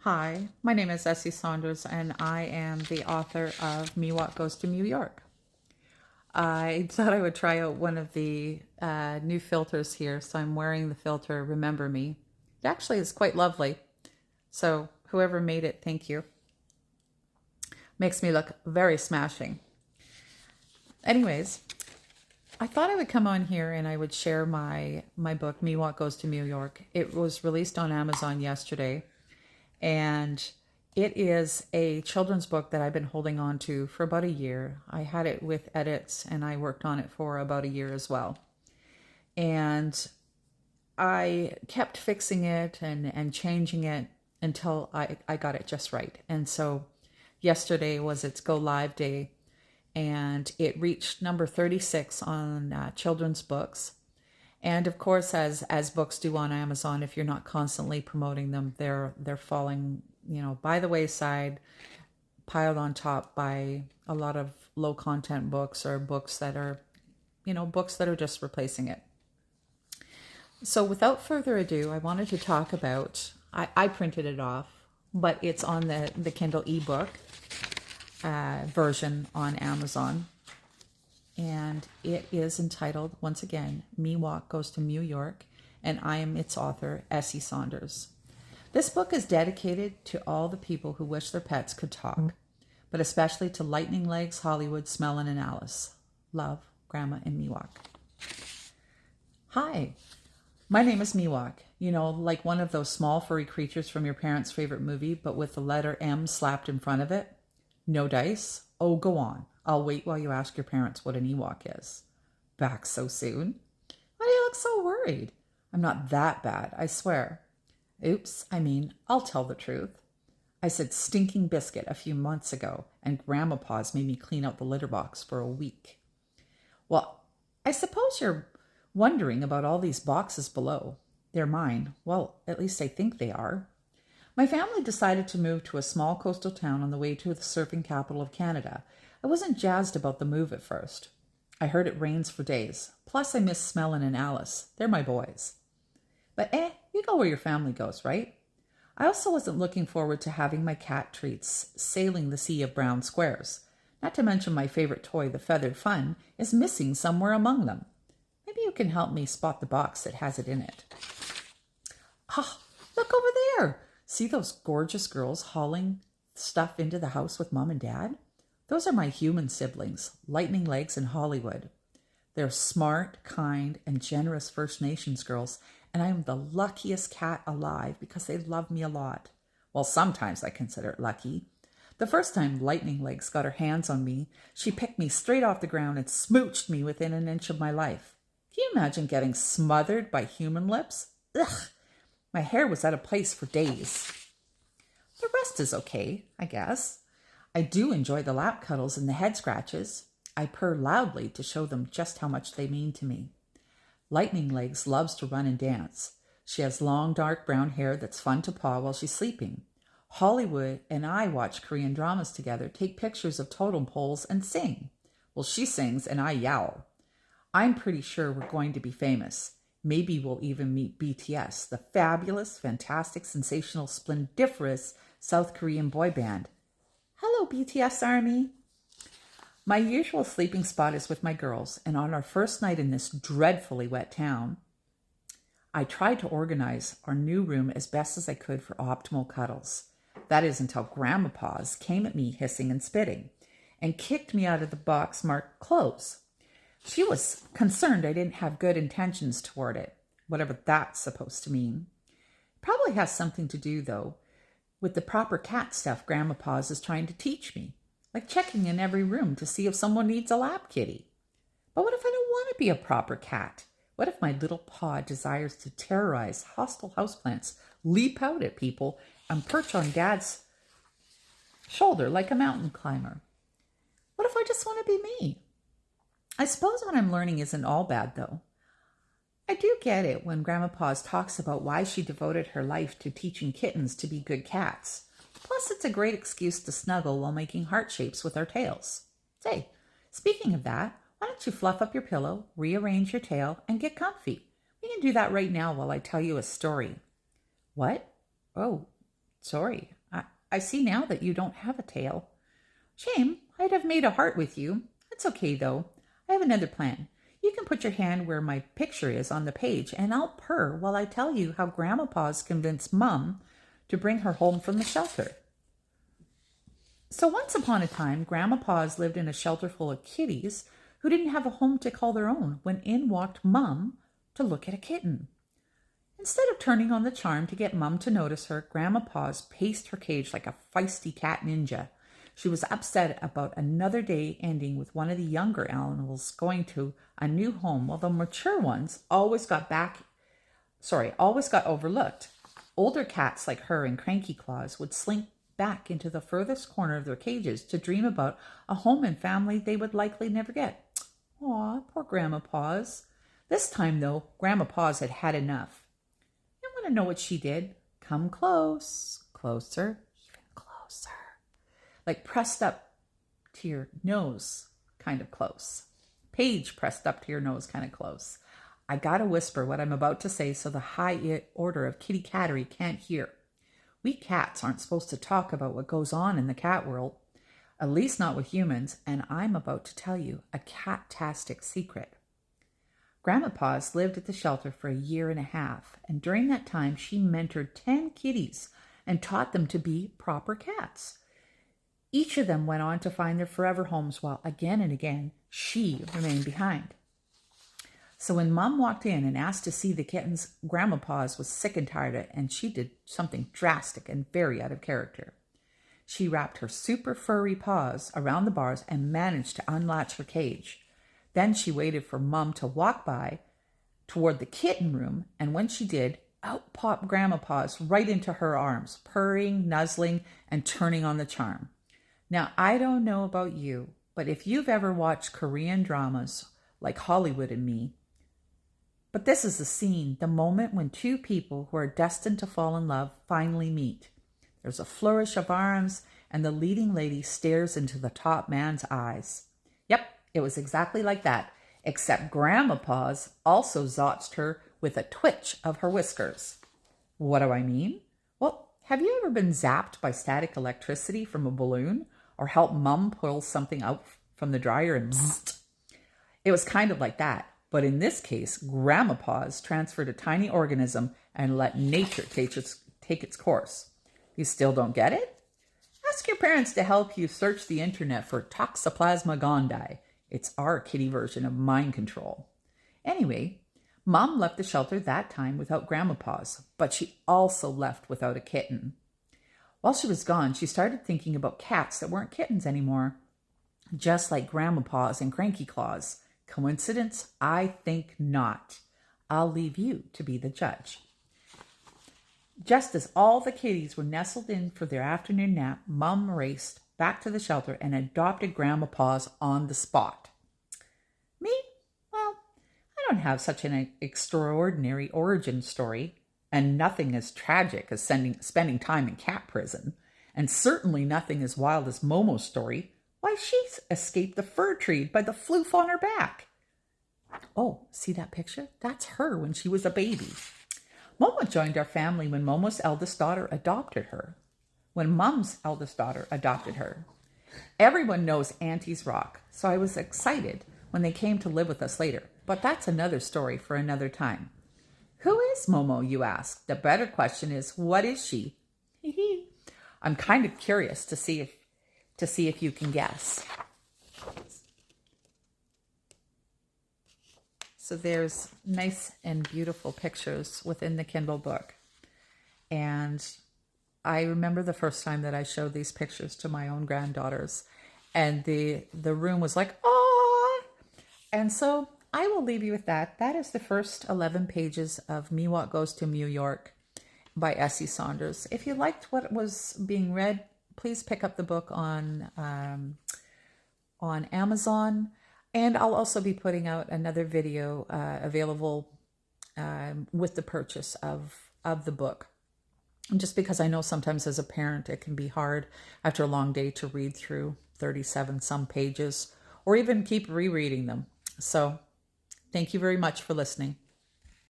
Hi, my name is Essie Saunders, and I am the author of Mewok Goes to New York. I thought I would try out one of the new filters here, so I'm wearing the filter Remember Me. It actually is quite lovely, so whoever made it, thank you. Makes me look very smashing. Anyways, I thought I would come on here and I would share my book, Mewok Goes to New York. It was released on Amazon yesterday, and it is a children's book that I've been holding on to for about a year. I had it with edits and I worked on it for about a year as well. And I kept fixing it and changing it until I got it just right. And so yesterday was its go live day, and it reached number 36 on children's books. And of course, as books do on Amazon, if you're not constantly promoting them, they're falling, by the wayside, piled on top by a lot of low content books or books that are, books that are just replacing it. So without further ado, I wanted to talk about, I printed it off, but it's on the Kindle ebook version on Amazon. And it is entitled, once again, Mewok Goes to New York, and I am its author, Essie Saunders. This book is dedicated to all the people who wish their pets could talk, but especially to Lightning Legs, Hollywood, Smellin', and Alice. Love, Grandma, and Mewok. Hi, my name is Mewok. Like one of those small furry creatures from your parents' favorite movie, but with the letter M slapped in front of it. No dice? Oh, go on. I'll wait while you ask your parents what an Ewok is. Back so soon? Why do you look so worried? I'm not that bad, I swear. Oops, I'll tell the truth. I said stinking biscuit a few months ago, and Grandma Paws made me clean out the litter box for a week. Well, I suppose you're wondering about all these boxes below. They're mine. Well, at least I think they are. My family decided to move to a small coastal town on the way to the surfing capital of Canada. I wasn't jazzed about the move at first. I heard it rains for days. Plus, I miss Smellin' and Alice. They're my boys. But you go where your family goes, right? I also wasn't looking forward to having my cat treats sailing the sea of brown squares. Not to mention my favorite toy, the feathered fun, is missing somewhere among them. Maybe you can help me spot the box that has it in it. Ah, look over there! See those gorgeous girls hauling stuff into the house with Mom and Dad? Those are my human siblings, Lightning Legs and Hollywood. They're smart, kind, and generous First Nations girls, and I am the luckiest cat alive because they love me a lot. Well, sometimes I consider it lucky. The first time Lightning Legs got her hands on me, she picked me straight off the ground and smooched me within an inch of my life. Can you imagine getting smothered by human lips? Ugh! My hair was out of place for days. The rest is okay, I guess. I do enjoy the lap cuddles and the head scratches. I purr loudly to show them just how much they mean to me. Lightning Legs loves to run and dance. She has long, dark brown hair that's fun to paw while she's sleeping. Hollywood and I watch Korean dramas together, take pictures of totem poles, and sing. Well, she sings and I yowl. I'm pretty sure we're going to be famous. Maybe we'll even meet BTS, the fabulous, fantastic, sensational, splendiferous South Korean boy band. Hello, BTS Army. My usual sleeping spot is with my girls, and on our first night in this dreadfully wet town, I tried to organize our new room as best as I could for optimal cuddles. That is until Grandma Paws came at me hissing and spitting and kicked me out of the box marked clothes. She was concerned I didn't have good intentions toward it, whatever that's supposed to mean. Probably has something to do, though, with the proper cat stuff Grandma Paws is trying to teach me, like checking in every room to see if someone needs a lap kitty. But what if I don't want to be a proper cat? What if my little paw desires to terrorize hostile houseplants, leap out at people, and perch on Dad's shoulder like a mountain climber? What if I just want to be me? I suppose what I'm learning isn't all bad, though. I do get it when Grandma Paws talks about why she devoted her life to teaching kittens to be good cats. Plus, it's a great excuse to snuggle while making heart shapes with our tails. Say, speaking of that, why don't you fluff up your pillow, rearrange your tail, and get comfy? We can do that right now while I tell you a story. What? Oh, Sorry, I see now that you don't have a tail. Shame, I'd have made a heart with you. It's okay, though. I have another plan. You can put your hand where my picture is on the page, and I'll purr while I tell you how Grandma Paws convinced Mum to bring her home from the shelter. So once upon a time, Grandma Paws lived in a shelter full of kitties who didn't have a home to call their own when in walked Mum to look at a kitten. Instead of turning on the charm to get Mum to notice her, Grandma Paws paced her cage like a feisty cat ninja. She was upset about another day ending with one of the younger animals going to a new home, while the mature ones always got overlooked. Older cats like her and Cranky Claws would slink back into the furthest corner of their cages to dream about a home and family they would likely never get. Aw, poor Grandma Paws. This time, though, Grandma Paws had had enough. You want to know what she did? Come close, closer, even closer. Like pressed up to your nose, kind of close. Page pressed up to your nose, kind of close. I gotta whisper what I'm about to say so the high order of kitty cattery can't hear. We cats aren't supposed to talk about what goes on in the cat world, at least not with humans, and I'm about to tell you a cat-tastic secret. Grandma Paws lived at the shelter for 1.5 years, and during that time she mentored 10 kitties and taught them to be proper cats. Each of them went on to find their forever homes while again and again she remained behind. So when Mum walked in and asked to see the kittens, Grandma Paws was sick and tired of it, and she did something drastic and very out of character. She wrapped her super furry paws around the bars and managed to unlatch her cage. Then she waited for Mum to walk by toward the kitten room, and when she did, out popped Grandma Paws right into her arms, purring, nuzzling, and turning on the charm. Now, I don't know about you, but if you've ever watched Korean dramas like Hollywood and Me, but this is the scene, the moment when two people who are destined to fall in love finally meet. There's a flourish of arms, and the leading lady stares into the top man's eyes. Yep, it was exactly like that, except Grandma Paws also zotched her with a twitch of her whiskers. What do I mean? Well, have you ever been zapped by static electricity from a balloon, or helped Mum pull something out from the dryer and bzzzt? It was kind of like that. But in this case, Grandma Paws transferred a tiny organism and let nature take its course. You still don't get it? Ask your parents to help you search the internet for Toxoplasma gondii. It's our kitty version of mind control. Anyway, Mom left the shelter that time without Grandma Paws, but she also left without a kitten. While she was gone, she started thinking about cats that weren't kittens anymore, just like Grandma Paws and Cranky Claws. Coincidence? I think not. I'll leave you to be the judge. Just as all the kitties were nestled in for their afternoon nap, Mum raced back to the shelter and adopted Grandma Paws on the spot. Me? Well, I don't have such an extraordinary origin story, and nothing as tragic as spending time in cat prison, and certainly nothing as wild as Momo's story. Why, she escaped the fur trade by the floof on her back. Oh, see that picture? That's her when she was a baby. Momo joined our family when Momo's eldest daughter adopted her. When Mum's eldest daughter adopted her. Everyone knows aunties rock, so I was excited when they came to live with us later. But that's another story for another time. Who is Momo, you ask? The better question is, what is she? I'm kind of curious to see if you can guess. So there's nice and beautiful pictures within the Kindle book. And I remember the first time that I showed these pictures to my own granddaughters, and the room was like, oh. And so I will leave you with that. That is the first 11 pages of Mewok Goes to New York by Essie Saunders. If you liked what was being read, please pick up the book on Amazon. And I'll also be putting out another video available with the purchase of the book. Just because I know sometimes as a parent it can be hard after a long day to read through 37 some pages or even keep rereading them. So thank you very much for listening.